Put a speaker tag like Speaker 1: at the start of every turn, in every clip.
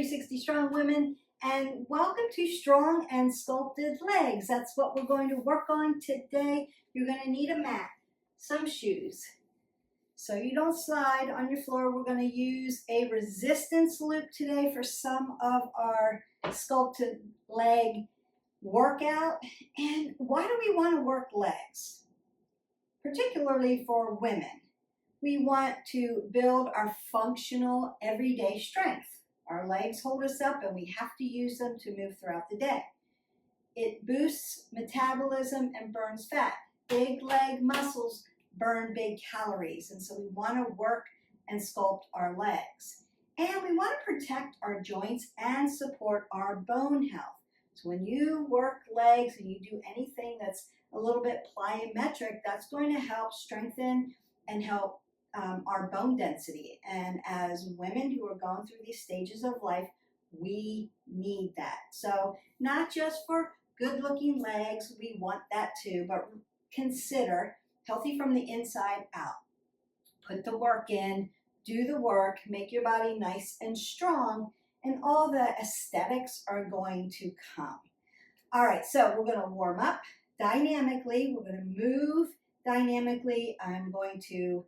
Speaker 1: 360 Strong Women, and welcome to Strong and Sculpted Legs. That's what we're going to work on today. You're going to need a mat, some shoes, so you don't slide on your floor. We're going to use a resistance loop today for some of our sculpted leg workout. And why do we want to work legs? Particularly for women. We want to build our functional everyday strength. Our legs hold us up and we have to use them to move throughout the day. It boosts metabolism and burns fat. Big leg muscles burn big calories, and so we want to work and sculpt our legs. And we want to protect our joints and support our bone health. So when you work legs and you do anything that's a little bit plyometric, that's going to help strengthen and help our bone density. And as women who are going through these stages of life, we need that. So not just for good looking legs, we want that too, but consider healthy from the inside out. Put the work in, do the work, make your body nice and strong, and all the aesthetics are going to come. All right, so we're going to warm up dynamically. We're going to move dynamically. I'm going to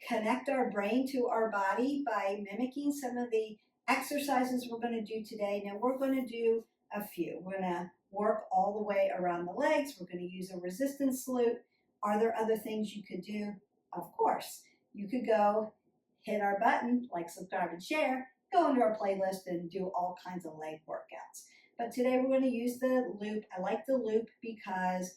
Speaker 1: connect our brain to our body by mimicking some of the exercises we're going to do today. Now we're going to do a few. We're going to work all the way around the legs. We're going to use a resistance loop. Are there other things you could do? Of course. You could go hit our button, like, subscribe, and share, go into our playlist and do all kinds of leg workouts. But today we're going to use the loop. I like the loop because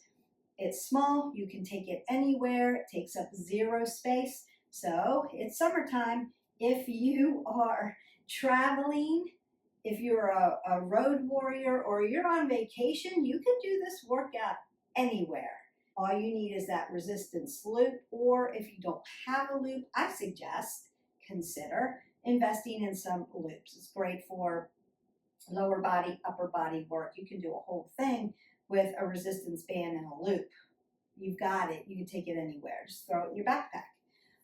Speaker 1: it's small. You can take it anywhere. It takes up zero space. So it's summertime. If you are traveling, if you're a road warrior, or you're on vacation, you can do this workout anywhere. All you need is that resistance loop, or if you don't have a loop, I suggest consider investing in some loops. It's great for lower body, upper body work. You can do a whole thing with a resistance band and a loop. You've got it. You can take it anywhere. Just throw it in your backpack.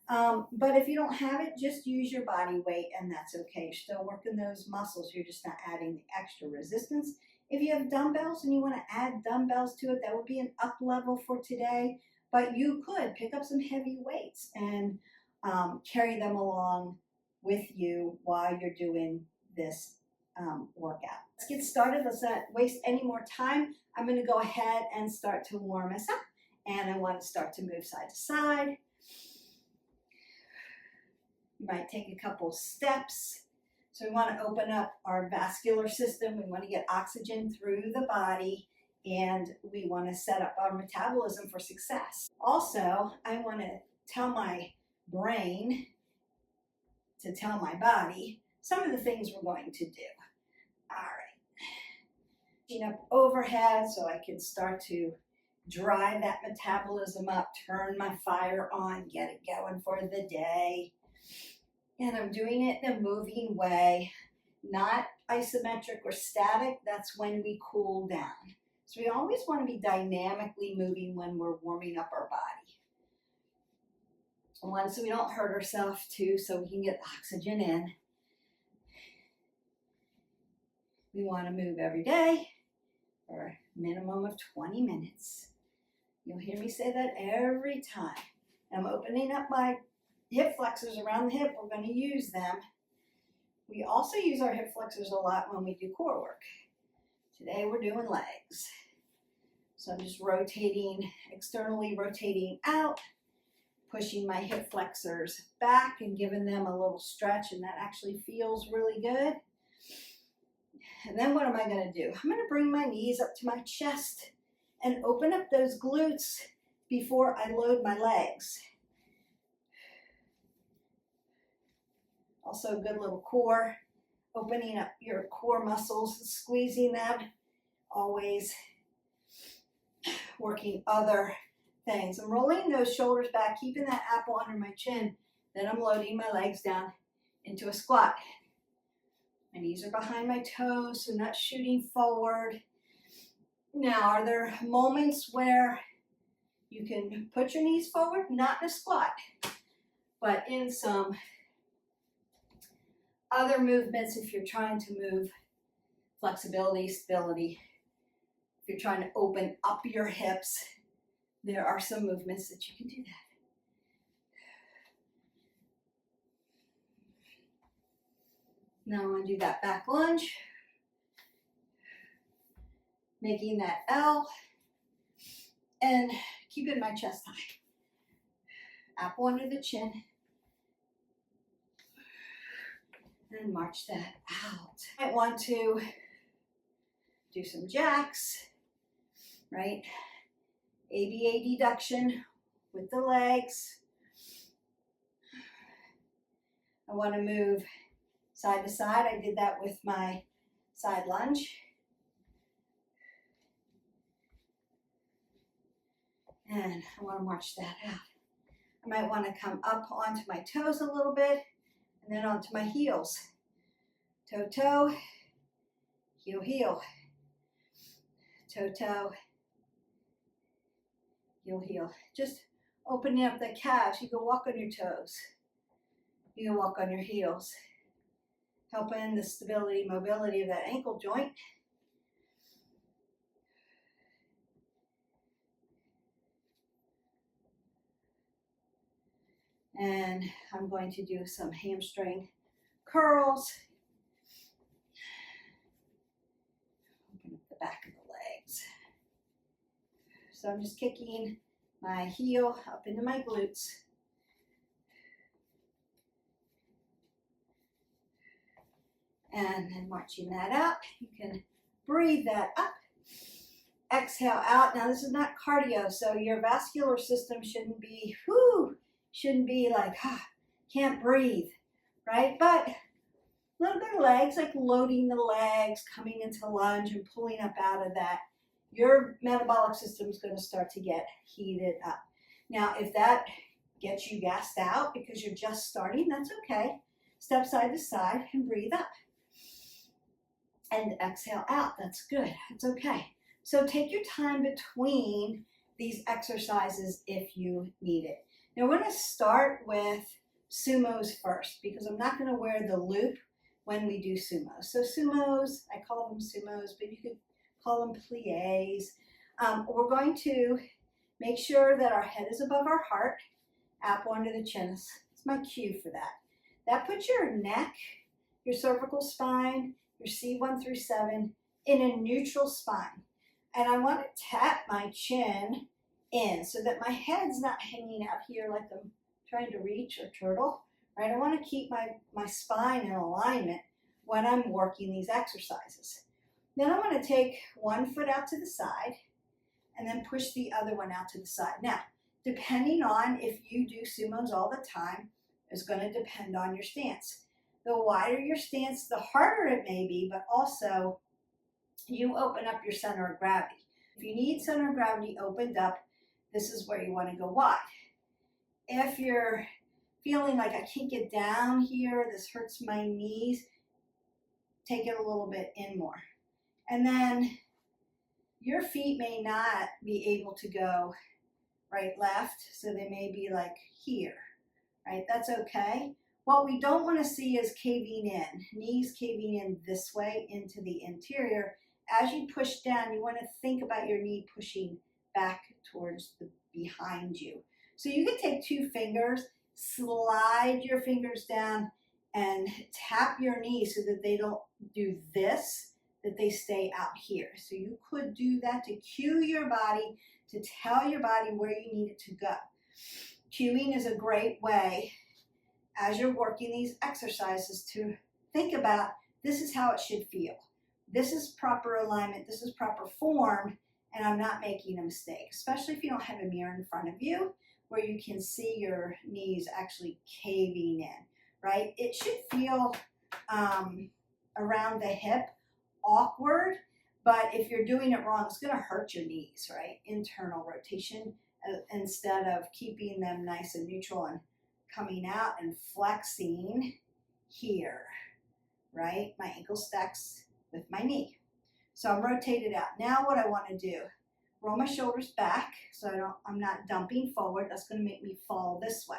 Speaker 1: But if you don't have it, just use your body weight, and that's okay. You're still working those muscles. You're just not adding the extra resistance. If you have dumbbells and you want to add dumbbells to it, that would be an up level for today. But you could pick up some heavy weights and carry them along with you while you're doing this workout. Let's get started. Let's not waste any more time. I'm going to go ahead and start to warm us up. And I want to start to move side to side. You might take a couple steps. So we want to open up our vascular system. We want to get oxygen through the body, and we want to set up our metabolism for success. Also, I want to tell my brain to tell my body some of the things we're going to do. All right. Reaching up overhead so I can start to drive that metabolism up, turn my fire on, get it going for the day. And I'm doing it in a moving way, not isometric or static. That's when we cool down. So we always want to be dynamically moving when we're warming up our body. One, so we don't hurt ourselves. Two, so we can get the oxygen in. We want to move every day for a minimum of 20 minutes. You'll hear me say that every time. I'm opening up my hip flexors around the hip. We're going to use them. We also use our hip flexors a lot when we do core work. Today we're doing legs. So I'm just rotating, externally rotating out, pushing my hip flexors back and giving them a little stretch, and that actually feels really good. And then what am I going to do? I'm going to bring my knees up to my chest and open up those glutes before I load my legs. Also a good little core, opening up your core muscles, squeezing them, always working other things. I'm rolling those shoulders back, keeping that apple under my chin. Then I'm loading my legs down into a squat. My knees are behind my toes, so not shooting forward. Now, are there moments where you can put your knees forward? Not in a squat, but in some Other movements, if you're trying to move flexibility, stability, if you're trying to open up your hips, there are some movements that you can do that. Now I'm going to do that back lunge, making that L, and keeping my chest high. Apple under the chin, and march that out. I want to do some jacks, right? ABA deduction with the legs. I want to move side to side. I did that with my side lunge. And I want to march that out. I might want to come up onto my toes a little bit and then onto my heels. Toe, toe, heel, heel. Toe, toe, heel, heel. Just opening up the calves. You can walk on your toes. You can walk on your heels. Helping the stability, mobility of that ankle joint. And I'm going to do some hamstring curls. Open up the back of the legs. So I'm just kicking my heel up into my glutes. And then marching that out. You can breathe that up. Exhale out. Now this is not cardio, so your vascular system shouldn't be, like, can't breathe, right? But a little bit of legs, like loading the legs, coming into lunge and pulling up out of that. Your metabolic system is going to start to get heated up. Now, if that gets you gassed out because you're just starting, that's okay. Step side to side and breathe up. And exhale out. That's good. It's okay. So take your time between these exercises if you need it. Now we're going to start with Sumos first because I'm not going to wear the loop when we do Sumos. So Sumos, I call them Sumos, but you could call them pliés. We're going to make sure that our head is above our heart, apple under the chin. It's my cue for that. That puts your neck, your cervical spine, your C1 through 7 in a neutral spine. And I want to tap my chin in so that my head's not hanging out here like I'm trying to reach or turtle, right? I want to keep my spine in alignment when I'm working these exercises. Then I'm going to take one foot out to the side and then push the other one out to the side. Now, depending on if you do Sumos all the time, is going to depend on your stance. The wider your stance, the harder it may be, but also you open up your center of gravity. If you need center of gravity opened up, this is where you want to go wide. If you're feeling like I can't get down here, this hurts my knees, take it a little bit in more. And then your feet may not be able to go right, left, so they may be like here, right? That's okay. What we don't want to see is caving in, knees caving in this way into the interior. As you push down, you want to think about your knee pushing back towards the behind you. So you can take two fingers, slide your fingers down and tap your knee so that they don't do this, that they stay out here. So you could do that to cue your body, to tell your body where you need it to go. Cueing is a great way as you're working these exercises to think about, this is how it should feel. This is proper alignment, this is proper form, and I'm not making a mistake, especially if you don't have a mirror in front of you where you can see your knees actually caving in, right? It should feel around the hip awkward, but if you're doing it wrong, it's gonna hurt your knees, right? Internal rotation instead of keeping them nice and neutral and coming out and flexing here, right? My ankle stacks with my knee. So I'm rotated out. Now what I want to do, roll my shoulders back so I'm not dumping forward. That's going to make me fall this way.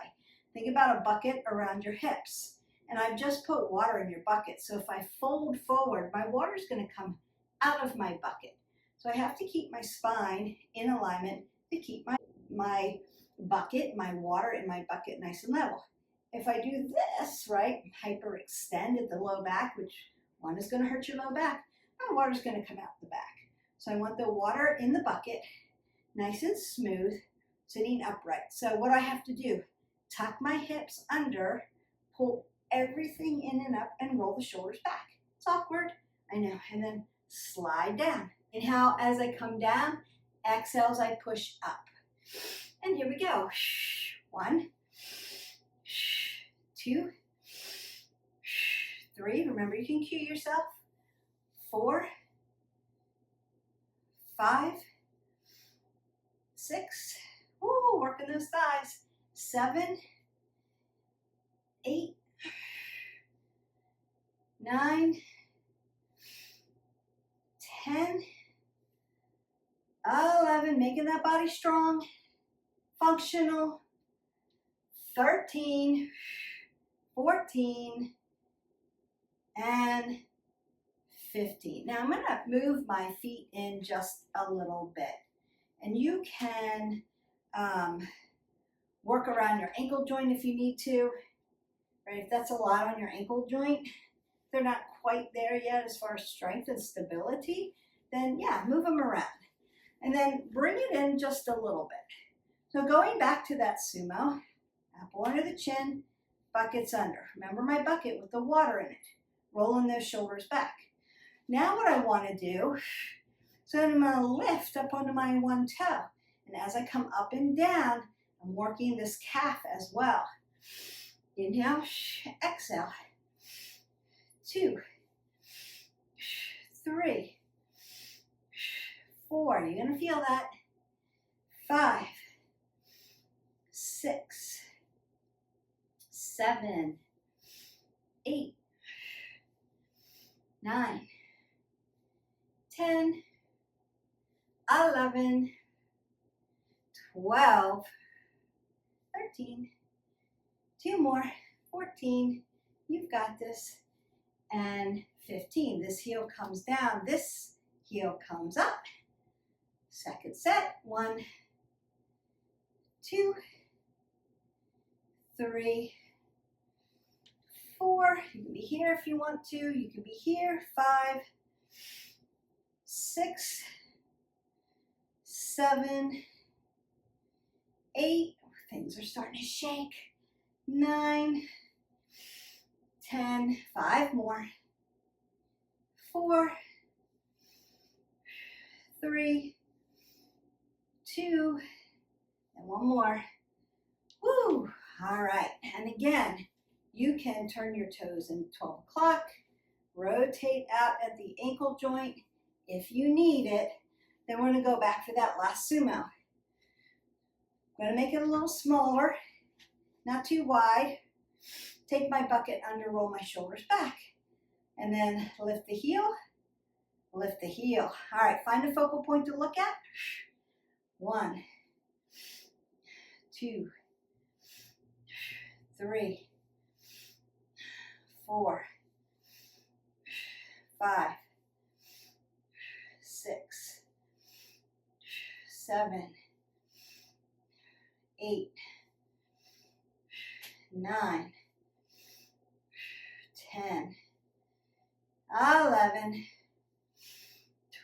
Speaker 1: Think about a bucket around your hips. And I've just put water in your bucket. So if I fold forward, my water's going to come out of my bucket. So I have to keep my spine in alignment to keep my bucket, my water in my bucket nice and level. If I do this, right, hyperextend at the low back, which one is going to hurt your low back, my water's going to come out the back. So I want the water in the bucket, nice and smooth, sitting upright. So what I have to do, tuck my hips under, pull everything in and up, and roll the shoulders back. It's awkward, I know. And then slide down. Inhale as I come down, exhale as I push up. And here we go. 1, 2, 3. Remember, you can cue yourself. 4, 5, 6. Woo, working those thighs. 7, 8, 9, 10, 11, making that body strong, functional. 13, 14, and 15. Now I'm going to move my feet in just a little bit, and you can work around your ankle joint if you need to, right? If that's a lot on your ankle joint, they're not quite there yet as far as strength and stability, then yeah, move them around. And then bring it in just a little bit. So going back to that sumo, apple under the chin, buckets under. Remember my bucket with the water in it. Rolling those shoulders back. Now what I want to do, so I'm going to lift up onto my one toe. And as I come up and down, I'm working this calf as well. Inhale, exhale. 2, 3, 4. You're going to feel that. 5, 6, 7, 8, 9, 10, 11, 12, 13, 2 more, 14, you've got this, and 15. This heel comes down, this heel comes up. Second set, 1, 2, 3, 4. You can be here if you want to. You can be here. 5, 6, 7, 8. Things are starting to shake. 9, 10. 5 more. 4, 3, 2, and 1 more. Woo! All right. And again, you can turn your toes in 12 o'clock, rotate out at the ankle joint if you need it. Then we're going to go back for that last sumo. I'm going to make it a little smaller, not too wide. Take my bucket under, roll my shoulders back. And then lift the heel, lift the heel. All right, find a focal point to look at. 1, 2, 3, 4, 5, 6, 7, 8, 9, 10, 11,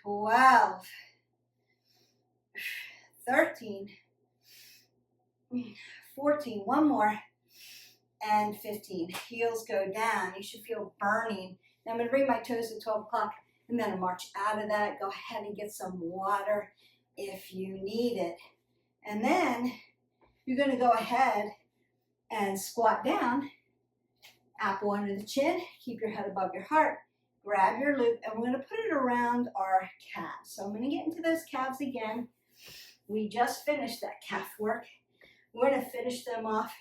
Speaker 1: 12, 13, 14, 1 more, and 15. Heels go down. You should feel burning. Now I'm going to bring my toes to 12 o'clock, and then I'll march out of that. Go ahead and get some water if you need it. And then you're going to go ahead and squat down, apple under the chin, keep your head above your heart, grab your loop, and we're going to put it around our calves. So I'm going to get into those calves again. We just finished that calf work. We're going to finish them off,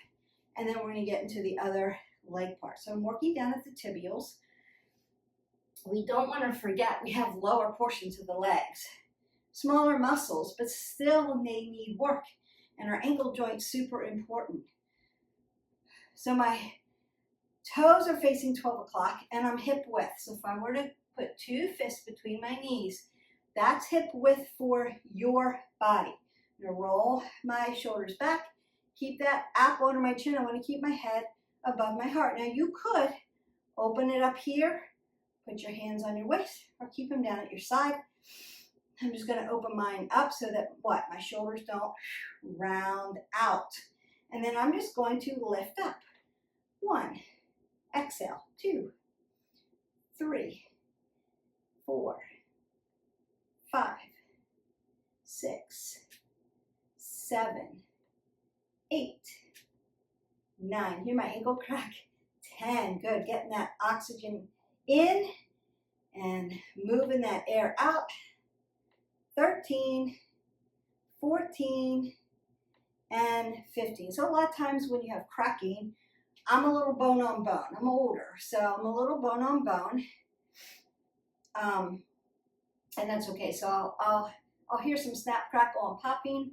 Speaker 1: and then we're going to get into the other leg part. So I'm working down at the tibials. We don't want to forget we have lower portions of the legs. Smaller muscles, but still they need work. And our ankle joint's super important. So my Toes are facing 12 o'clock and I'm hip width. So if I were to put 2 fists between my knees, that's hip width for your body. I'm gonna roll my shoulders back, keep that apple under my chin. I want to keep my head above my heart. Now you could open it up here, put your hands on your waist, or keep them down at your side. I'm just going to open mine up so that what? My shoulders don't round out. And then I'm just going to lift up. 1, exhale, 2, 3, 4, 5, 6, 7, 8, 9. Hear my ankle crack? 10. Good. Getting that oxygen in and moving that air out. 13, 14, and 15. So a lot of times when you have cracking, I'm a little bone on bone. I'm older, so I'm a little bone on bone. And that's okay. So I'll hear some snap, crackle, and popping.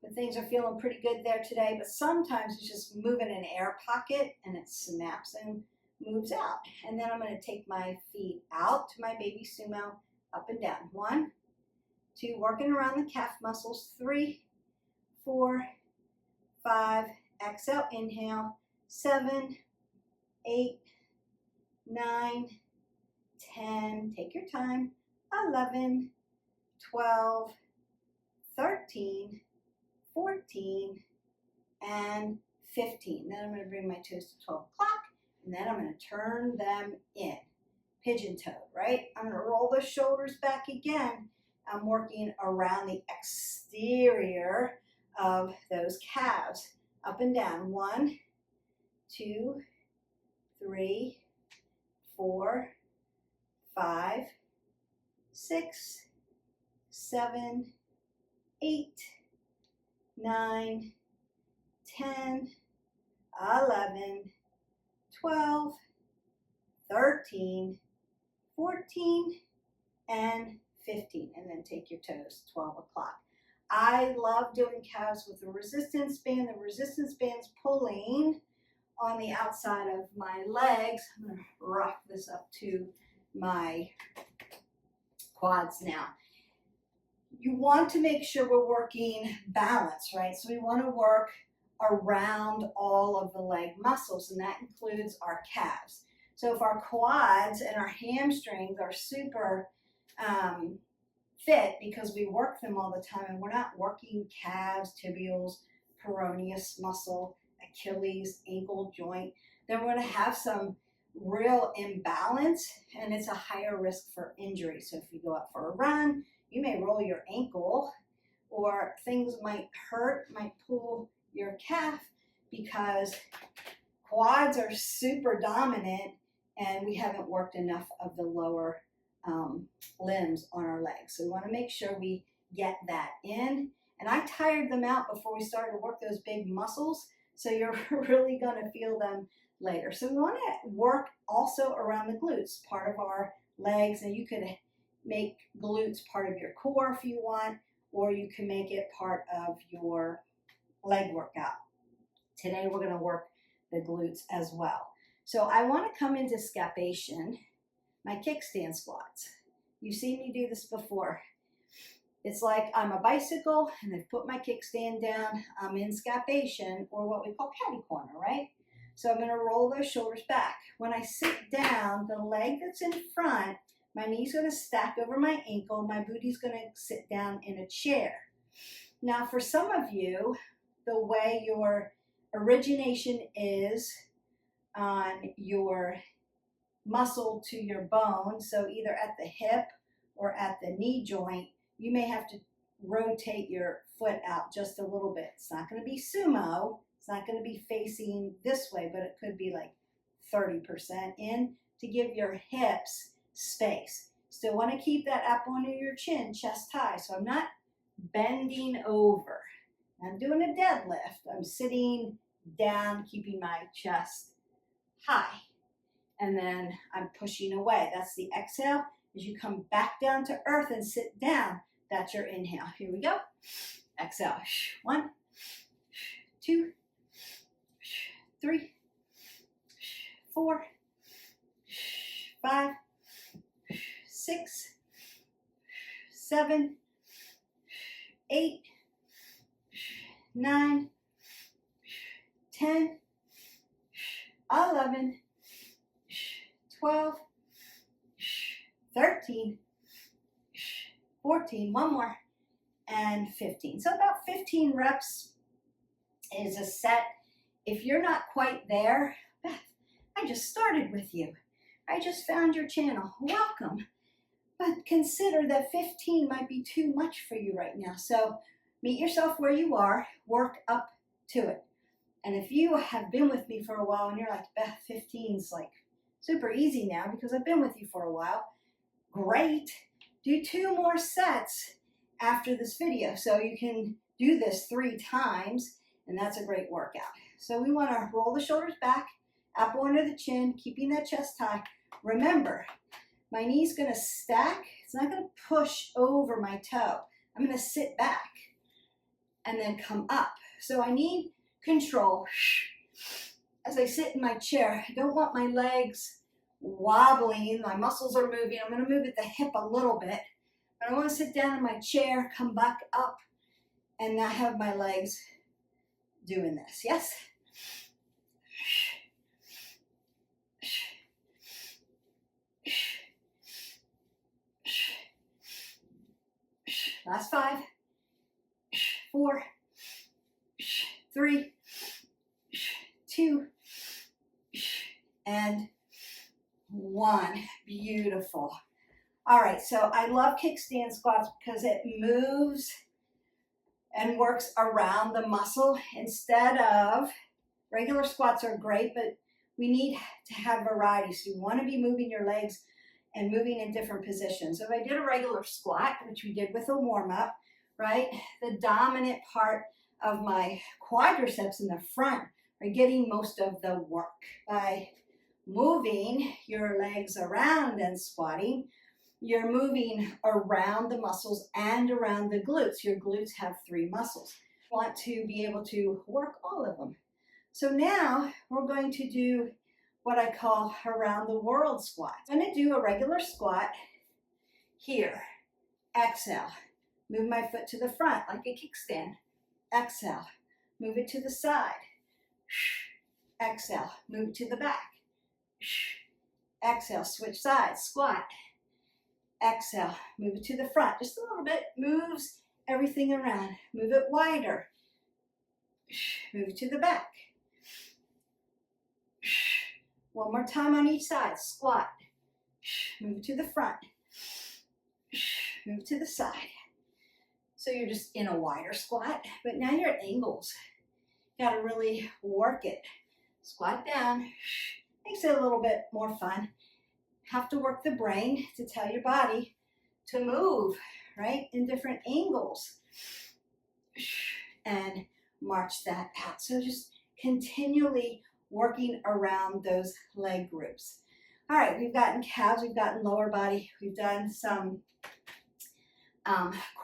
Speaker 1: But things are feeling pretty good there today. But sometimes it's just moving an air pocket and it snaps and moves out. And then I'm going to take my feet out to my baby sumo, up and down. 1, 2, working around the calf muscles. 3, 4, 5, exhale, inhale. 7, 8, 9, 10, take your time. 11, 12, 13, 14, and 15. Then I'm going to bring my toes to 12 o'clock, and then I'm going to turn them in. Pigeon toe, right? I'm going to roll the shoulders back again. I'm working around the exterior of those calves. Up and down. 1, 2, 3, 4, 5, 6, 7, 8, 9, 10, 11, 12, 13, 14, and 15. And then take your toes, 12 o'clock. I love doing calves with a resistance band. The resistance band's pulling on the outside of my legs. I'm going to rock this up to my quads now. You want to make sure we're working balance, right? So we want to work around all of the leg muscles, and that includes our calves. So if our quads and our hamstrings are super fit because we work them all the time and we're not working calves, tibials, peroneus muscle, Achilles, ankle joint, then we're going to have some real imbalance and it's a higher risk for injury. So if you go out for a run, you may roll your ankle or things might hurt, might pull your calf because quads are super dominant and we haven't worked enough of the lower limbs on our legs. So we want to make sure we get that in. And I tired them out before we started to work those big muscles. So you're really going to feel them later. So we want to work also around the glutes, part of our legs. And you could make glutes part of your core if you want, or you can make it part of your leg workout. Today we're going to work the glutes as well. So I want to come into scapation, my kickstand squats. You've seen me do this before. It's like I'm a bicycle and I've put my kickstand down. I'm in scapation, or what we call catty corner, right? So I'm going to roll those shoulders back. When I sit down, the leg that's in front, my knee's going to stack over my ankle. My booty's going to sit down in a chair. Now, for some of you, the way your origination is on your muscle to your bone, so either at the hip or at the knee joint, you may have to rotate your foot out just a little bit. It's not going to be sumo. It's not going to be facing this way, but it could be like 30% in to give your hips space. Still want to keep that up under your chin, chest high. So I'm not bending over. I'm doing a deadlift. I'm sitting down, keeping my chest high. And then I'm pushing away. That's the exhale. As you come back down to earth and sit down, that's your inhale. Here we go. Exhale. 1, 2, 3, 10, 11, 12, 13, 14, one more, and 15. So about 15 reps is a set. If you're not quite there, Beth, I just started with you. I just found your channel. Welcome. But consider that 15 might be too much for you right now. So meet yourself where you are, work up to it. And if you have been with me for a while and you're like, Beth, 15's like super easy now because I've been with you for a while, great. Do 2 more sets after this video. So you can do this 3 times, and that's a great workout. So we want to roll the shoulders back, apple under the chin, keeping that chest high. Remember, my knee's going to stack. It's not going to push over my toe. I'm going to sit back and then come up. So I need control as I sit in my chair. I don't want my legs wobbling. My muscles are moving. I'm going to move at the hip a little bit. But I want to sit down in my chair, come back up, and not have my legs doing this. Yes? Last 5, 4, 3, 2, and 1. Beautiful. All right, so I love kickstand squats because it moves and works around the muscle instead of regular squats are great, but we need to have variety. So you want to be moving your legs and moving in different positions. So if I did a regular squat, which we did with a warm-up, right, the dominant part of my quadriceps in the front are getting most of the work. By moving your legs around and squatting, you're moving around the muscles and around the glutes. Your glutes have 3 muscles. You want to be able to work all of them. So now we're going to do what I call around the world squat. I'm going to do a regular squat here. Exhale. Move my foot to the front like a kickstand. Exhale. Move it to the side. Exhale. Move it to the back. Exhale. Switch sides. Squat. Exhale. Move it to the front. Just a little bit. Moves everything around. Move it wider. Move it to the back. One more time on each side. Squat. Move to the front. Move to the side. So you're just in a wider squat, but now you're at angles. You got to really work it. Squat down. Makes it a little bit more fun. Have to work the brain to tell your body to move, right, in different angles. And march that out. So just continually working around those leg groups. All right, we've gotten calves, we've gotten lower body, we've done some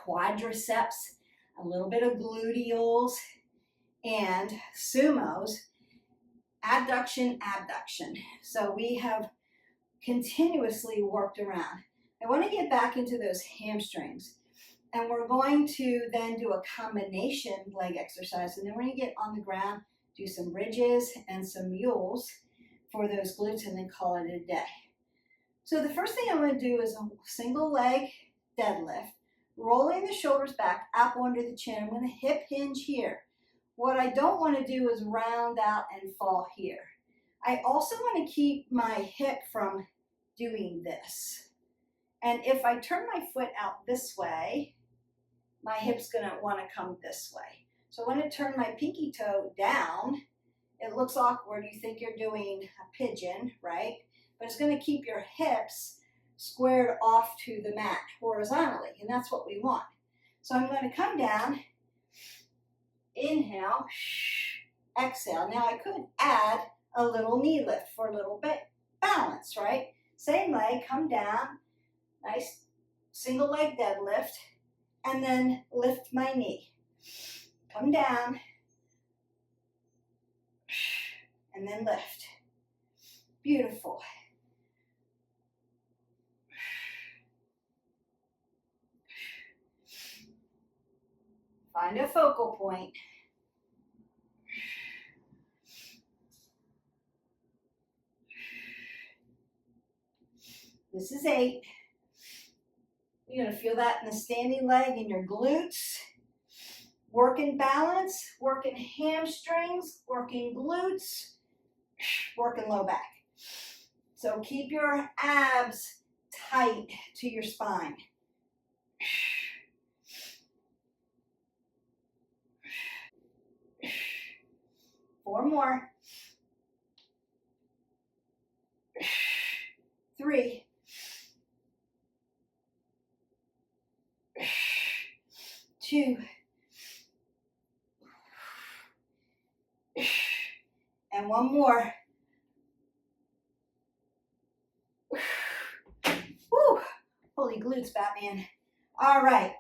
Speaker 1: quadriceps, a little bit of gluteals, and sumos, abduction, abduction. So we have continuously worked around. I want to get back into those hamstrings, and we're going to then do a combination leg exercise, and then we're going to get on the ground, do some bridges and some mules for those glutes, and then call it a day. So the first thing I'm going to do is a single leg deadlift, rolling the shoulders back, apple under the chin. I'm going to hip hinge here. What I don't want to do is round out and fall here. I also want to keep my hip from doing this. And if I turn my foot out this way, my hip's going to want to come this way. So I want to turn my pinky toe down. It looks awkward. You think you're doing a pigeon, right? But it's going to keep your hips squared off to the mat horizontally, and that's what we want. So I'm going to come down, inhale, exhale. Now I could add a little knee lift for a little bit balance, right? Same leg, come down, nice single leg deadlift, and then lift my knee. Come down, and then lift. Beautiful. Find a focal point. This is 8. You're going to feel that in the standing leg in your glutes. Working balance, working hamstrings, working glutes, working low back. So keep your abs tight to your spine. 4 more. 3. 2. And 1 more. Woo! Holy glutes, Batman. All right.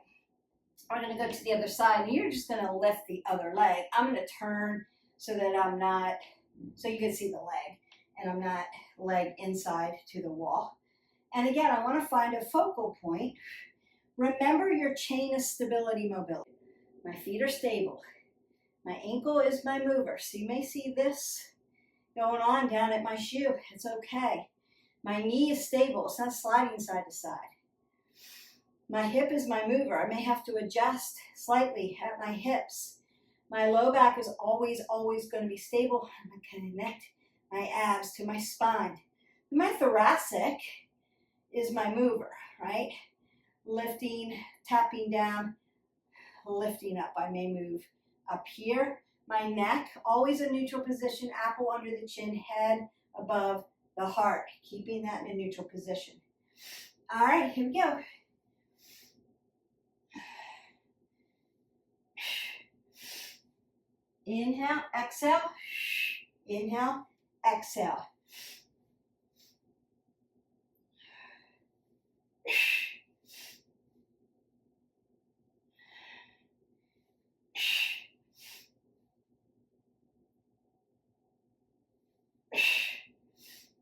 Speaker 1: I'm going to go to the other side, and you're just going to lift the other leg. I'm going to turn so that I'm not, so you can see the leg, and I'm not leg inside to the wall. And again, I want to find a focal point. Remember your chain of stability mobility. My feet are stable. My ankle is my mover. So you may see this going on down at my shoe. It's okay. My knee is stable. It's not sliding side to side. My hip is my mover. I may have to adjust slightly at my hips. My low back is always going to be stable. I'm going to connect my abs to my spine. My thoracic is my mover, right? Lifting, tapping down, lifting up. I may move up here. My neck, always a neutral position, apple under the chin, head above the heart, keeping that in a neutral position. All right, here we go. Inhale, exhale. Inhale, exhale.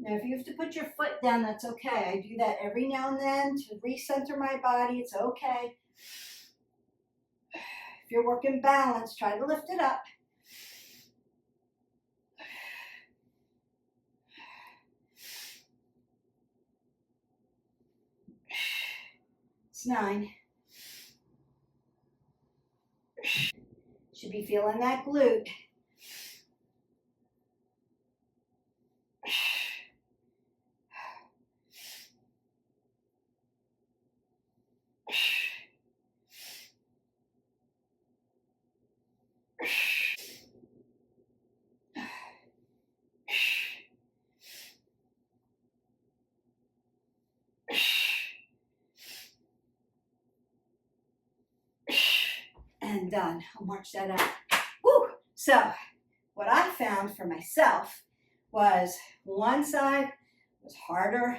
Speaker 1: Now, if you have to put your foot down, that's okay. I do that every now and then to recenter my body. It's okay. If you're working balance, try to lift it up. It's 9. Should be feeling that glute. And done. I'll march that out. Woo! So, what I found for myself was one side was harder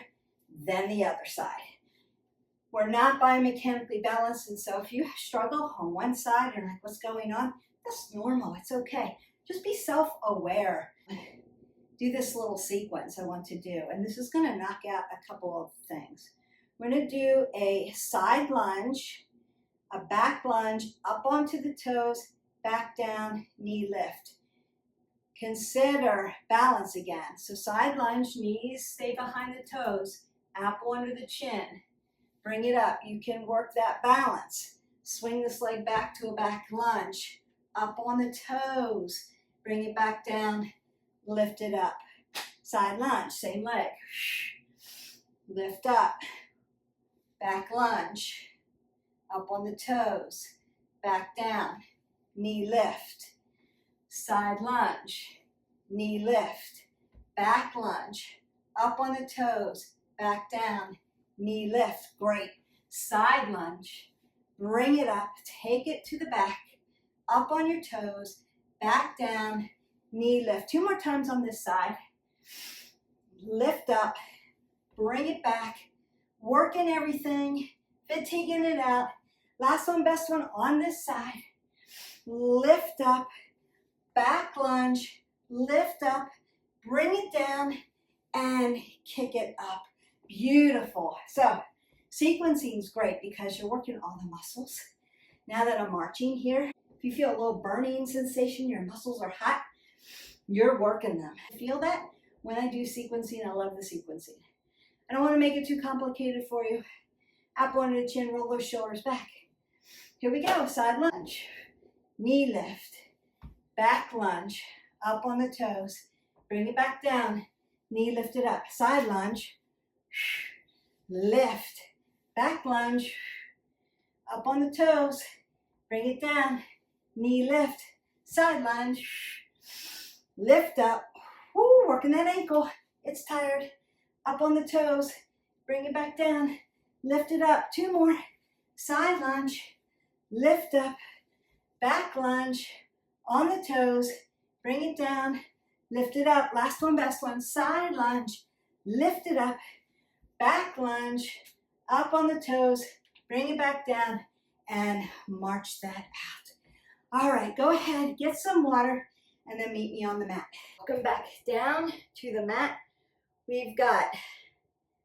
Speaker 1: than the other side. We're not biomechanically balanced, and so if you struggle on one side and like, what's going on? That's normal. It's okay. Just be self-aware. Do this little sequence I want to do, and this is going to knock out a couple of things. We're going to do a side lunge, a back lunge, up onto the toes, back down, knee lift. Consider balance again. So side lunge, knees stay behind the toes, apple under the chin. Bring it up. You can work that balance. Swing this leg back to a back lunge, up on the toes. Bring it back down, lift it up. Side lunge, same leg. Lift up, back lunge. Up on the toes, back down, knee lift, side lunge, knee lift, back lunge, up on the toes, back down, knee lift. Great. Side lunge, bring it up, take it to the back, up on your toes, back down, knee lift. 2 more times on this side. Lift up, bring it back, working everything, fatiguing it out. Last one, best one on this side. Lift up, back lunge, lift up, bring it down, and kick it up. Beautiful. So sequencing is great because you're working all the muscles. Now that I'm marching here, if you feel a little burning sensation, your muscles are hot, you're working them. Feel that? When I do sequencing, I love the sequencing. I don't want to make it too complicated for you. Apple under the chin, roll those shoulders back. Here we go, side lunge. Knee lift, back lunge, up on the toes. Bring it back down, knee lifted up. Side lunge, lift, back lunge, up on the toes. Bring it down, knee lift, side lunge, lift up. Woo, working that ankle. It's tired. Up on the toes. Bring it back down. Lift it up. 2 more. Side lunge. Lift up. Back lunge. On the toes. Bring it down. Lift it up. Last one, best one. Side lunge. Lift it up. Back lunge. Up on the toes. Bring it back down. And march that out. All right, go ahead. Get some water. And then meet me on the mat. Welcome back down to the mat. We've got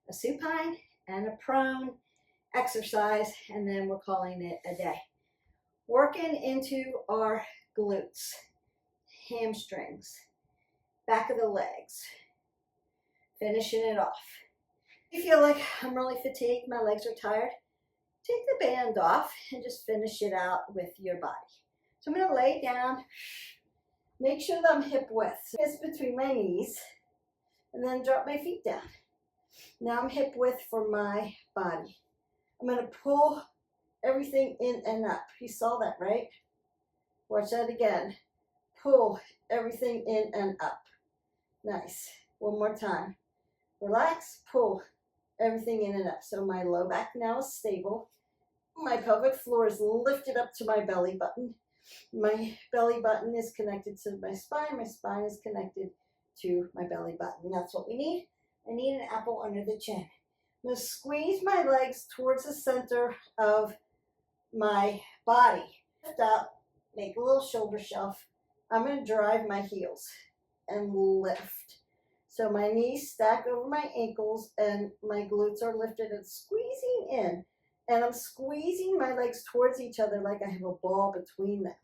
Speaker 1: a supine and a prone exercise, and then we're calling it a day. Working into our glutes, hamstrings, back of the legs, finishing it off. If you feel like I'm really fatigued, my legs are tired, take the band off and just finish it out with your body. So I'm going to lay down. Make sure that I'm hip width. So it's between my knees, and then drop my feet down. Now I'm hip width for my body. I'm going to pull everything in and up. You saw that, right? Watch that again. Pull everything in and up. Nice. One more time. Relax, pull everything in and up. So my low back now is stable. My pelvic floor is lifted up to my belly button. My belly button is connected to my spine. My spine is connected to my belly button. That's what we need. I need an apple under the chin. I'm going to squeeze my legs towards the center of my body. Lift up, make a little shoulder shelf. I'm going to drive my heels and lift. So my knees stack over my ankles and my glutes are lifted and squeezing in. And I'm squeezing my legs towards each other like I have a ball between them.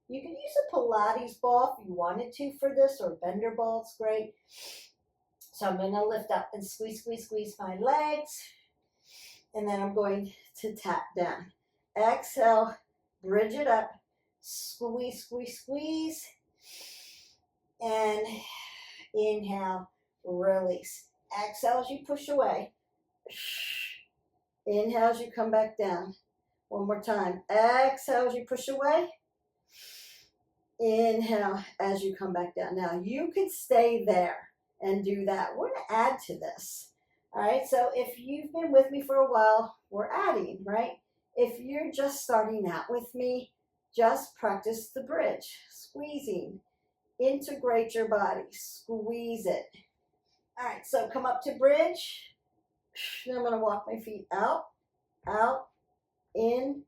Speaker 1: You can use a Pilates ball if you wanted to for this, or a bender ball, it's great. So I'm going to lift up and squeeze, squeeze, squeeze my legs. And then I'm going to tap down. Exhale, bridge it up, squeeze, squeeze, squeeze. And inhale, release. Exhale as you push away. Inhale as you come back down. One more time. Exhale as you push away. Inhale as you come back down. Now you could stay there and do that. We're going to add to this. All right, so if you've been with me for a while, we're adding, right? If you're just starting out with me, just practice the bridge. Squeezing. Integrate your body. Squeeze it. All right, so come up to bridge. Now I'm going to walk my feet out, out, in,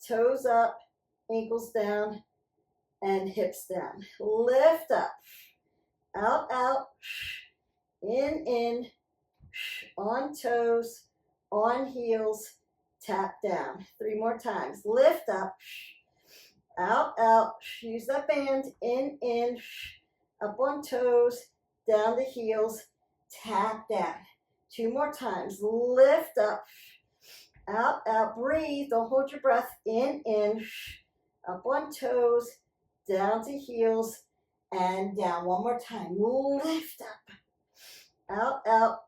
Speaker 1: toes up, ankles down, and hips down. Lift up, out, in, on toes, on heels, tap down. 3 more times. Lift up, out, use that band, in, up on toes, down the heels, tap down. 2 more times. Lift up, out, breathe. Don't hold your breath. In, up on toes, down to heels, and down. 1 more time. Lift up, out,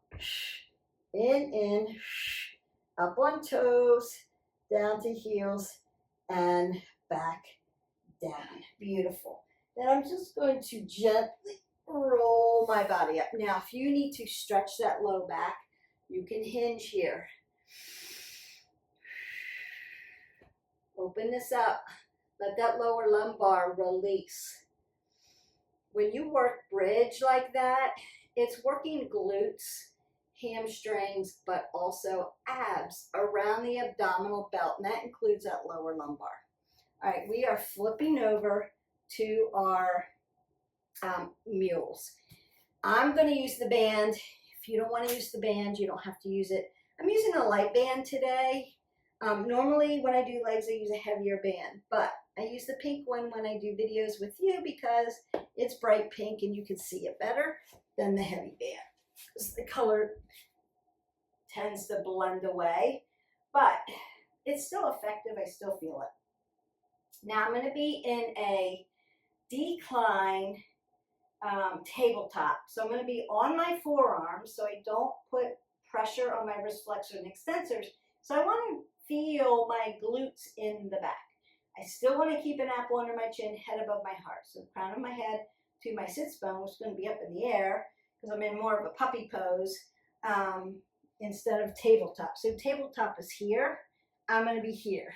Speaker 1: in, up on toes, down to heels, and back down. Beautiful. Then I'm just going to gently roll my body up. Now, if you need to stretch that low back, you can hinge here. Open this up. Let that lower lumbar release. When you work bridge like that, it's working glutes, hamstrings, but also abs around the abdominal belt, and that includes that lower lumbar. All right, we are flipping over to our mules. I'm going to use the band. If you don't want to use the band, you don't have to use it. I'm using a light band today. Normally when I do legs, I use a heavier band, but I use the pink one when I do videos with you because it's bright pink and you can see it better than the heavy band. The color tends to blend away, but it's still effective. I still feel it. Now I'm going to be in a decline tabletop. So I'm going to be on my forearms so I don't put pressure on my wrist flexors and extensors. So I want to feel my glutes in the back. I still want to keep an apple under my chin, head above my heart. So the crown of my head to my sits bone, which is going to be up in the air because I'm in more of a puppy pose instead of tabletop. So tabletop is here. I'm going to be here.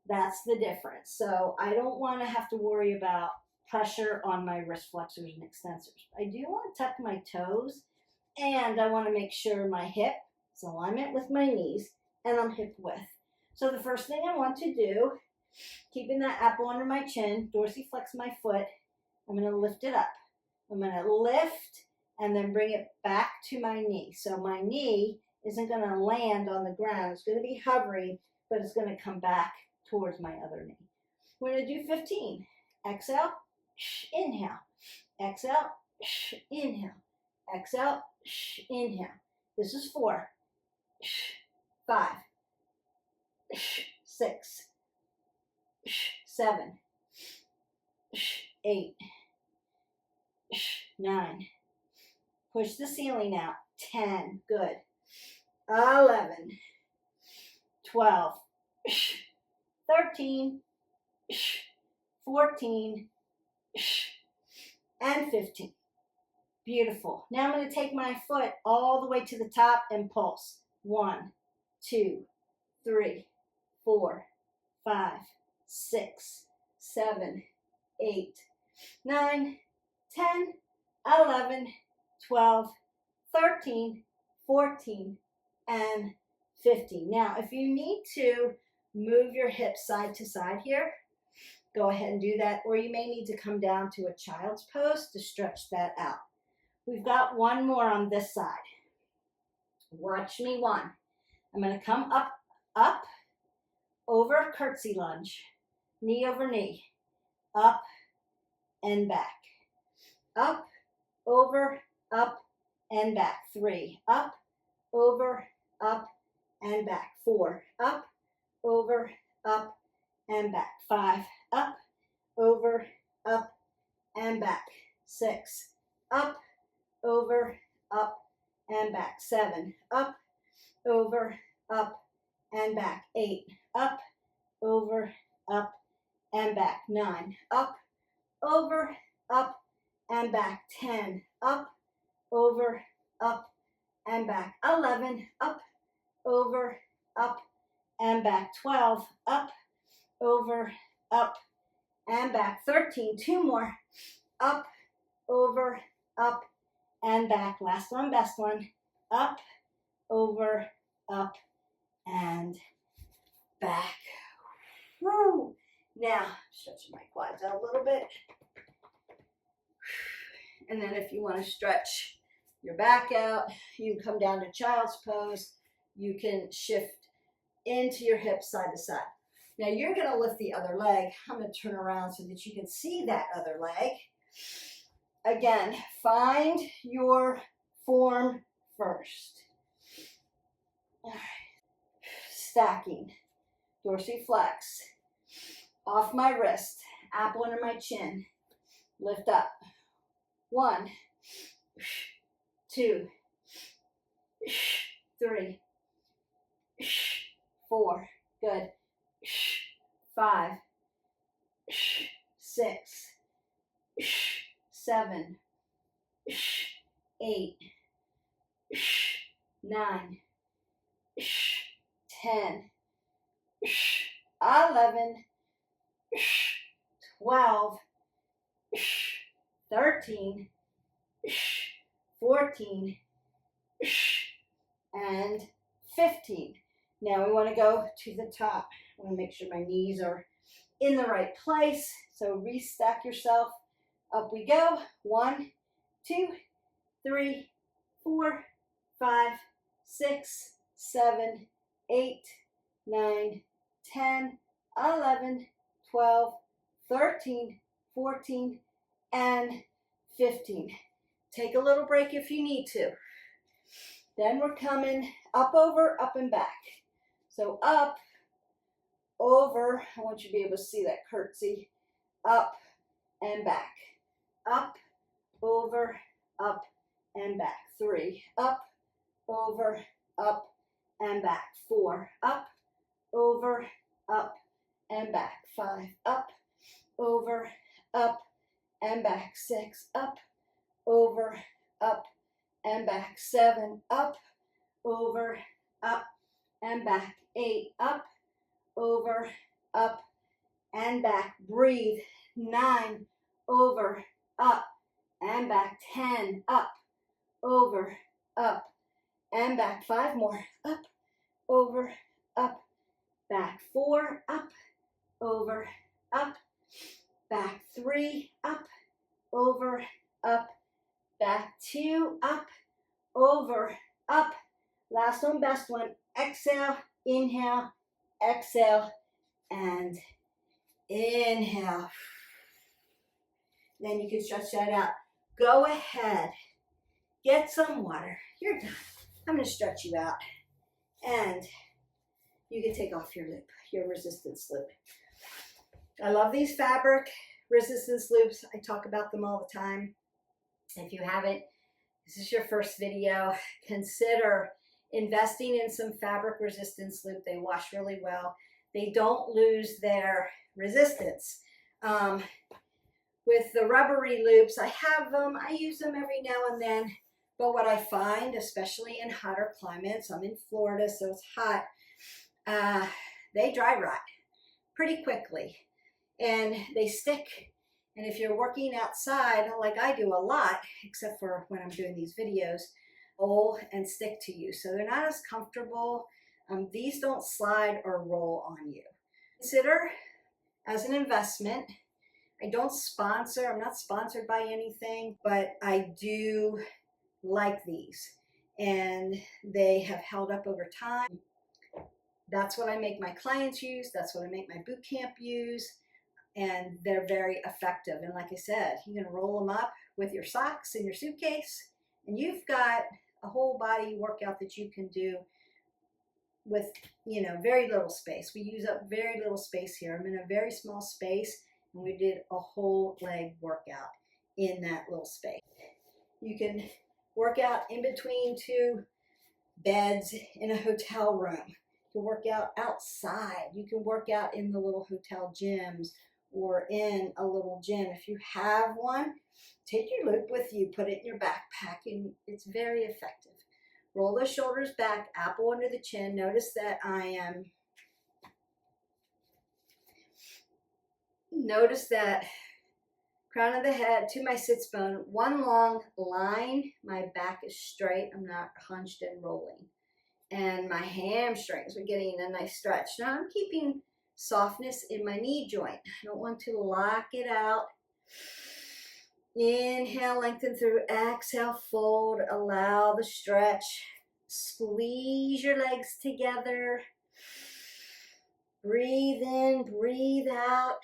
Speaker 1: That's the difference. So I don't want to have to worry about pressure on my wrist flexors and extensors. I do want to tuck my toes, and I want to make sure my hip is in alignment with my knees and I'm hip width. So the first thing I want to do, keeping that apple under my chin, dorsiflex my foot, I'm going to lift it up. I'm going to lift and then bring it back to my knee. So my knee isn't going to land on the ground. It's going to be hovering, but it's going to come back towards my other knee. We're going to do 15. Exhale, inhale. Exhale, inhale. Exhale, inhale. This is 4, 5, 6, 7, 8, 9. Push the ceiling out. 10. Good. 11, 12, 13, 14, and 15. Beautiful. Now I'm going to take my foot all the way to the top and pulse. 1, 2, 3, 4, 5, 6, 7, 8, 9, 10, 11, 12, 13, 14, and 15. Now, if you need to move your hips side to side here, go ahead and do that, or you may need to come down to a child's pose to stretch that out. We've got one more on this side. Watch me. 1. I'm going to come up, over curtsy lunge, knee over knee, up and back, up, over, up and back. 3, up, over, up and back. 4, up, over, up and back. 5, up, over, up and back. 6, up, over, up and back. 7, up, over, up and back. 8, up, over, up and back. 9, up, over, up and back. 10, up, over, up and back. 11, up, over, up and back. 12, up, over, up and back. 13, 2 more. Up, over, up and back. Last one, best one. Up, over, up and back. Woo! Now, stretching my quads out a little bit. And then if you want to stretch your back out, you can come down to child's pose. You can shift into your hips side to side. Now you're going to lift the other leg. I'm going to turn around so that you can see that other leg. Again, find your form first. All right. Stacking. Dorsiflex. Off my wrist. Apple under my chin. Lift up. 1, 2, 3, 4. Good. 5, 6, 7, 8, 9, 10, 11, 12, 13, 14, and 15. Now we want to go to the top. I want to make sure my knees are in the right place. So restack yourself. Up we go. 1, 2, 3, 4, 5, 6, 7, 8, 9, 10, 11, 12, 13, 14, and 15. Take a little break if you need to. Then we're coming up, over, up and back. So up, over, I want you to be able to see that curtsy, up and back. Up, over, up and back. 3, up, over, up and back. 4, up, over, up and back. 5, up, over, up and back. 6, up, over, up and back. 7, up, over, up and back. 8, up, over, up and back. Breathe. 9, over, up and back. 10, up, over, up and back. 5 more. Up, over, up, back. 4, up, over, up, back. 3, up, over, up, back. 2, up, over, up. Last one, best one. Exhale, inhale, exhale, and inhale. Then you can stretch that out. Go ahead, get some water. You're done. I'm going to stretch you out. And you can take off your loop, your resistance loop. I love these fabric resistance loops. I talk about them all the time. If you haven't, this is your first video, consider investing in some fabric resistance loop. They wash really well. They don't lose their resistance. With the rubbery loops, I have them. I use them every now and then. But what I find, especially in hotter climates, I'm in Florida, so it's hot, they dry rot pretty quickly. And they stick. And if you're working outside, like I do a lot, except for when I'm doing these videos, roll and stick to you. So they're not as comfortable. These don't slide or roll on you. Consider as an investment. I don't sponsor, I'm not sponsored by anything, but I do like these. And they have held up over time. That's what I make my clients use. That's what I make my boot camp use. And they're very effective. And like I said, you're gonna roll them up with your socks in your suitcase, and you've got a whole body workout that you can do with, you know, very little space. We use up very little space here. I'm in a very small space, and we did a whole leg workout in that little space. You can work out in between 2 beds in a hotel room. You can work out outside. You can work out in the little hotel gyms or in a little gym. If you have one, take your loop with you, put it in your backpack, and it's very effective. Roll the shoulders back, apple under the chin. Notice that notice that crown of the head to my sits bone, one long line. My back is straight. I'm not hunched and rolling. And my hamstrings are getting a nice stretch. Now I'm keeping softness in my knee joint. I don't want to lock it out. Inhale, lengthen through. Exhale, fold. Allow the stretch. Squeeze your legs together. Breathe in, breathe out.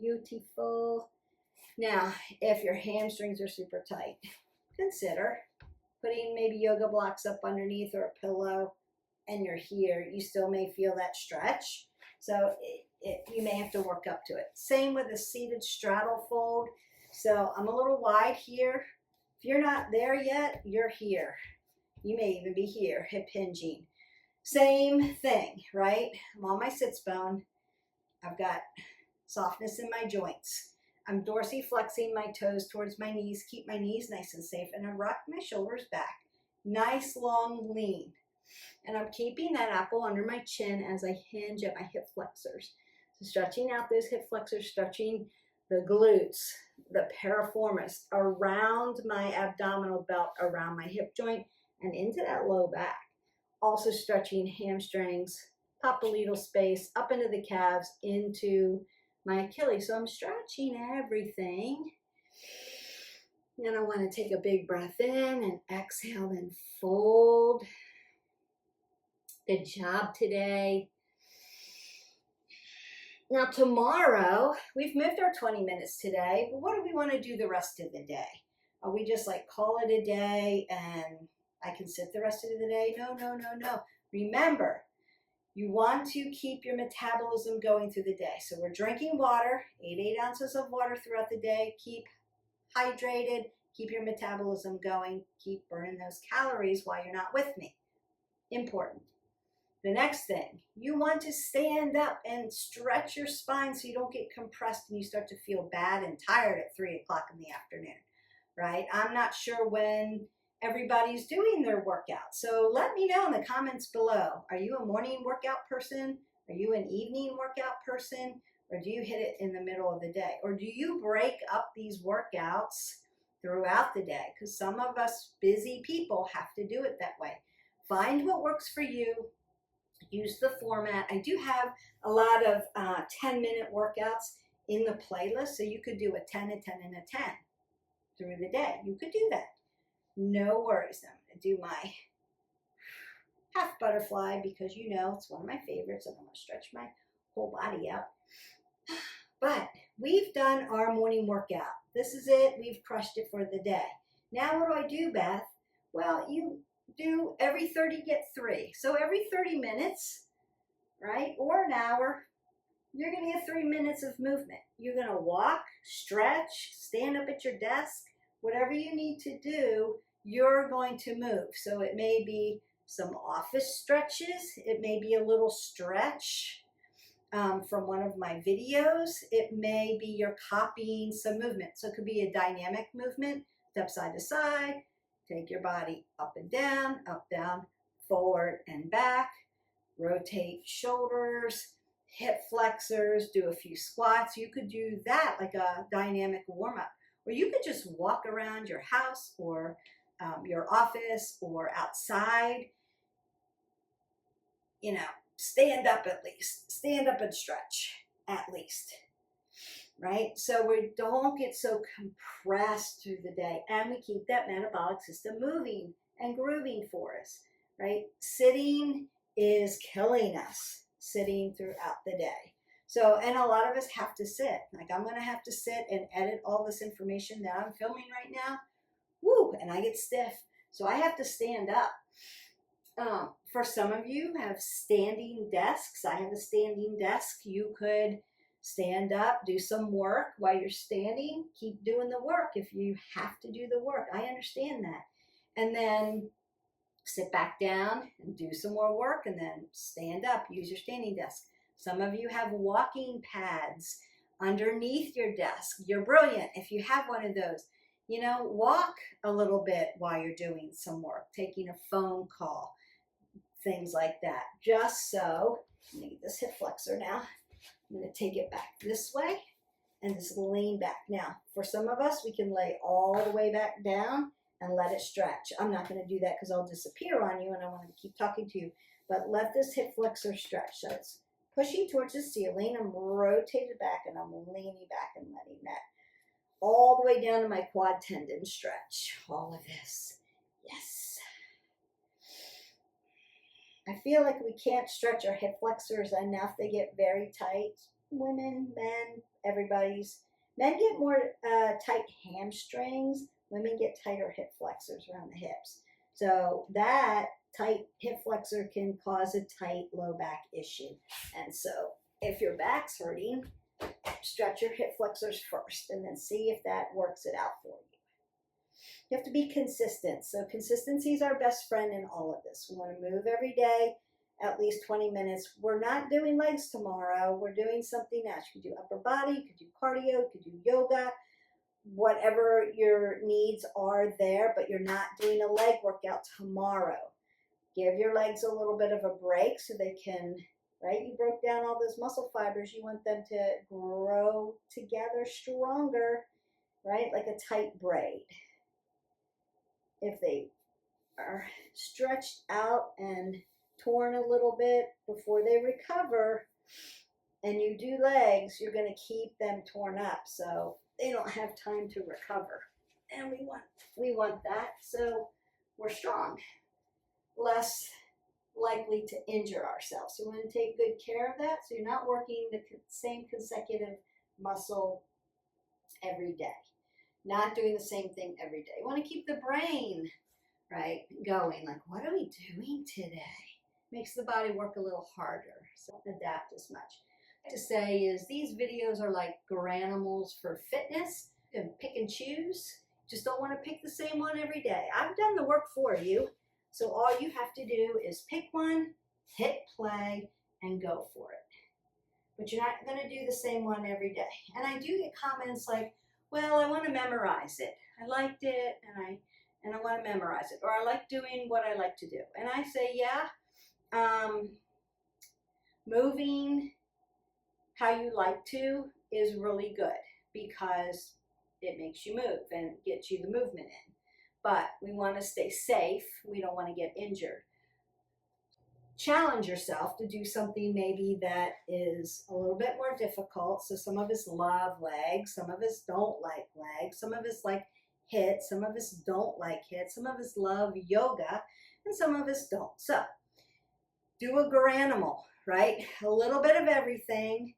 Speaker 1: Beautiful. Now, if your hamstrings are super tight, consider putting maybe yoga blocks up underneath or a pillow, and you're here. You still may feel that stretch. So you may have to work up to it. Same with a seated straddle fold. So I'm a little wide here. If you're not there yet, you're here. You may even be here, hip hinging. Same thing, right? I'm on my sits bone. I've got softness in my joints. I'm dorsiflexing my toes towards my knees. Keep my knees nice and safe. And I rock my shoulders back. Nice, long, lean. And I'm keeping that apple under my chin as I hinge at my hip flexors. So stretching out those hip flexors, stretching the glutes, the piriformis, around my abdominal belt, around my hip joint, and into that low back. Also stretching hamstrings, popliteal space, up into the calves, into my Achilles. So I'm stretching everything. And I want to take a big breath in and exhale, then fold. Good job today. Now tomorrow, we've moved our 20 minutes today, but what do we want to do the rest of the day? Are we just like call it a day and I can sit the rest of the day? No, no, no, no. Remember, you want to keep your metabolism going through the day. So we're drinking water, 8 ounces of water throughout the day. Keep hydrated, keep your metabolism going, keep burning those calories while you're not with me. Important. The next thing, you want to stand up and stretch your spine so you don't get compressed and you start to feel bad and tired at 3 o'clock in the afternoon, right? I'm not sure when everybody's doing their workout. So let me know in the comments below. Are you a morning workout person? Are you an evening workout person? Or do you hit it in the middle of the day? Or do you break up these workouts throughout the day? Because some of us busy people have to do it that way. Find what works for you. Use the format. I do have a lot of 10-minute workouts in the playlist, so you could do a 10, a 10, and a 10 through the day. You could do that. No worries. I'm going to do my half butterfly because you know it's one of my favorites, and I'm going to stretch my whole body out. But we've done our morning workout. This is it. We've crushed it for the day. Now what do I do, Beth? Well, you do every 30 get 3. So every 30 minutes, right, or an hour, you're going to get 3 minutes of movement. You're going to walk, stretch, stand up at your desk, whatever you need to do, you're going to move. So it may be some office stretches. It may be a little stretch from one of my videos. It may be you're copying some movement. So it could be a dynamic movement, step side to side, take your body up, down, forward and back, rotate shoulders, hip flexors, do a few squats. You could do that like a dynamic warm-up. Or you could just walk around your house or your office or outside, you know, stand up at least. Stand up and stretch at least, right? So we don't get so compressed through the day and we keep that metabolic system moving and grooving for us, right? Sitting is killing us, sitting throughout the day. So, and a lot of us have to sit. Like I'm going to have to sit and edit all this information that I'm filming right now. Woo, and I get stiff. So I have to stand up. For some of you have standing desks. I have a standing desk. You could stand up, do some work while you're standing. Keep doing the work if you have to do the work. I understand that. And then sit back down and do some more work and then stand up. Use your standing desk. Some of you have walking pads underneath your desk. You're brilliant if you have one of those. You know, walk a little bit while you're doing some work, taking a phone call, things like that. Just so, let me get this hip flexor now. I'm going to take it back this way and just lean back. Now, for some of us, we can lay all the way back down and let it stretch. I'm not going to do that because I'll disappear on you and I want to keep talking to you. But let this hip flexor stretch. So it's pushing towards the ceiling. I'm rotated back and I'm leaning back and letting that all the way down to my quad tendon stretch. All of this. Yes. I feel like we can't stretch our hip flexors enough. They get very tight. Women, men, everybody's. Men get more tight hamstrings. Women get tighter hip flexors around the hips. So that tight hip flexor can cause a tight low back issue. And so if your back's hurting, stretch your hip flexors first and then see if that works it out for you. You have to be consistent. So consistency is our best friend in all of this. We want to move every day, at least 20 minutes. We're not doing legs tomorrow. We're doing something else. You could do upper body, you could do cardio, you could do yoga, whatever your needs are there, but you're not doing a leg workout tomorrow. Give your legs a little bit of a break so they can, right? You broke down all those muscle fibers. You want them to grow together stronger, right? Like a tight braid. If they are stretched out and torn a little bit before they recover and you do legs, you're going to keep them torn up so they don't have time to recover. And we want that so we're strong, less likely to injure ourselves. So we want to take good care of that so you're not working the same consecutive muscle every day. not doing the same thing every day. You want to keep the brain, right, going. Like, what are we doing today? Makes the body work a little harder, so don't adapt as much. What I like to say is these videos are like granimals for fitness. You can pick and choose. Just don't want to pick the same one every day. I've done the work for you, so all you have to do is pick one, hit play, and go for it. But you're not going to do the same one every day. And I do get comments like, well, I want to memorize it. I liked it, and I want to memorize it. Or I like doing what I like to do. And I say, yeah, moving how you like to is really good because it makes you move and gets you the movement in. But we want to stay safe. We don't want to get injured. Challenge yourself to do something maybe that is a little bit more difficult. So some of us love legs, some of us don't like legs, some of us like HIIT, some of us don't like HIIT, some of us love yoga, and some of us don't. So do a granimal, right? A little bit of everything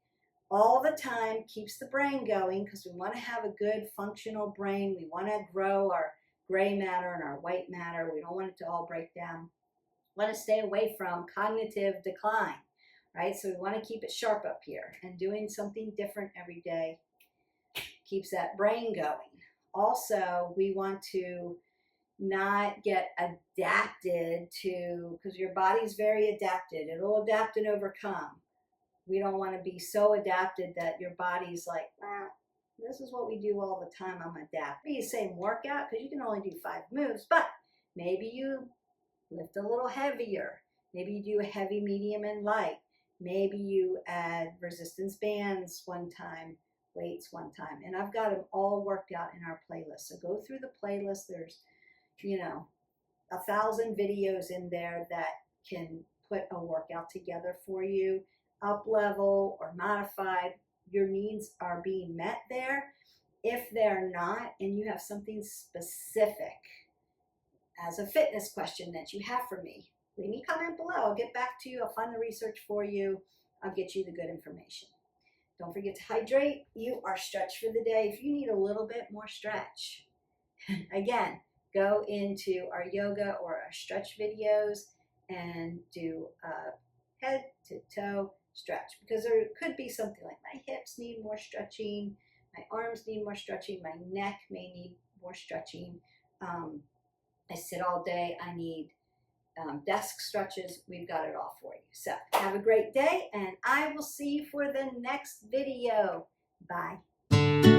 Speaker 1: all the time keeps the brain going because we want to have a good functional brain. We want to grow our gray matter and our white matter. We don't want it to all break down. Want to stay away from cognitive decline, right? So we want to keep it sharp up here, and doing something different every day keeps that brain going. Also, we want to not get adapted to, because your body's very adapted. It'll adapt and overcome. We don't want to be so adapted that your body's like, this is what we do all the time. I'm adapted. Maybe the same workout because you can only do 5 moves, but maybe you lift a little heavier. Maybe you do a heavy, medium, and light. Maybe you add resistance bands one time, weights one time. And I've got them all worked out in our playlist. So go through the playlist. There's, 1,000 videos in there that can put a workout together for you, up level or modified. Your needs are being met there. If they're not, and you have something specific as a fitness question that you have for me, leave me a comment below. I'll get back to you. I'll find the research for you. I'll get you the good information. Don't forget to hydrate. You are stretched for the day. If you need a little bit more stretch, again, go into our yoga or our stretch videos and do a head to toe stretch, because there could be something like my hips need more stretching, my arms need more stretching, my neck may need more stretching. I sit all day, I need desk stretches. We've got it all for you. So have a great day, and I will see you for the next video. Bye.